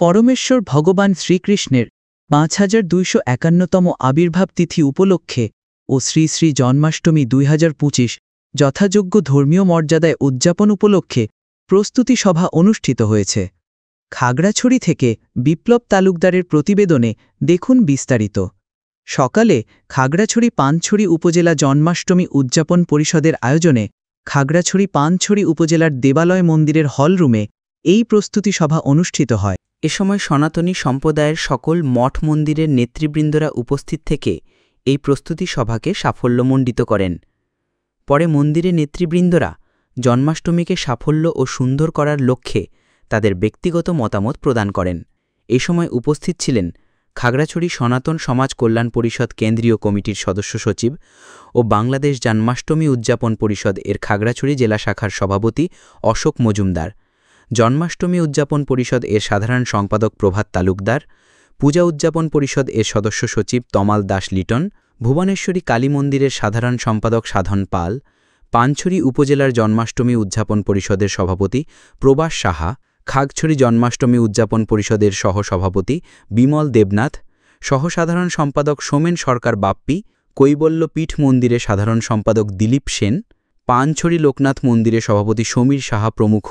পরমেশ্বর ভগবান শ্রীকৃষ্ণের ৫২৫১তম আবির্ভাব তিথি উপলক্ষে ও শ্রী শ্রী জন্মাষ্টমী ২০২৫ যথাযোগ্য ধর্মীয় মর্যাদায় উদযাপন উপলক্ষে প্রস্তুতি সভা অনুষ্ঠিত হয়েছে। খাগড়াছড়ি থেকে বিপ্লব তালুকদারের প্রতিবেদনে দেখুন বিস্তারিত। সকালে খাগড়াছড়ি পানছড়ি উপজেলা জন্মাষ্টমী উদযাপন পরিষদের আয়োজনে খাগড়াছড়ি পানছড়ি উপজেলার দেবালয় মন্দিরের হলরুমে এই প্রস্তুতি সভা অনুষ্ঠিত হয়। এ সময় সনাতনী সম্প্রদায়ের সকল মঠ মন্দিরের নেতৃবৃন্দরা উপস্থিত থেকে এই প্রস্তুতি সভাকে সাফল্যমণ্ডিত করেন। পরে মন্দিরের নেতৃবৃন্দরা জন্মাষ্টমীকে সাফল্য ও সুন্দর করার লক্ষ্যে তাদের ব্যক্তিগত মতামত প্রদান করেন। এ সময় উপস্থিত ছিলেন খাগড়াছড়ি সনাতন সমাজ কল্যাণ পরিষদ কেন্দ্রীয় কমিটির সদস্য সচিব ও বাংলাদেশ জন্মাষ্টমী উদযাপন পরিষদ এর খাগড়াছড়ি জেলা শাখার সভাপতি অশোক মজুমদার, জন্মাষ্টমী উদযাপন পরিষদ এর সাধারণ সম্পাদক প্রভাত তালুকদার, পূজা উদযাপন পরিষদ এর সদস্য সচিব তমাল দাস লিটন, ভুবনেশ্বরী কালী মন্দিরের সাধারণ সম্পাদক সাধন পাল, পানছড়ি উপজেলার জন্মাষ্টমী উদযাপন পরিষদের সভাপতি প্রবাস সাহা, খাগড়াছড়ি জন্মাষ্টমী উদযাপন পরিষদের সহসভাপতি বিমল দেবনাথ, সহসাধারণ সম্পাদক সোমেন সরকার বাপ্পি, কৈবল্য পীঠ মন্দিরের সাধারণ সম্পাদক দিলীপ সেন, পানছড়ি লোকনাথ মন্দিরের সভাপতি সমীর সাহা প্রমুখ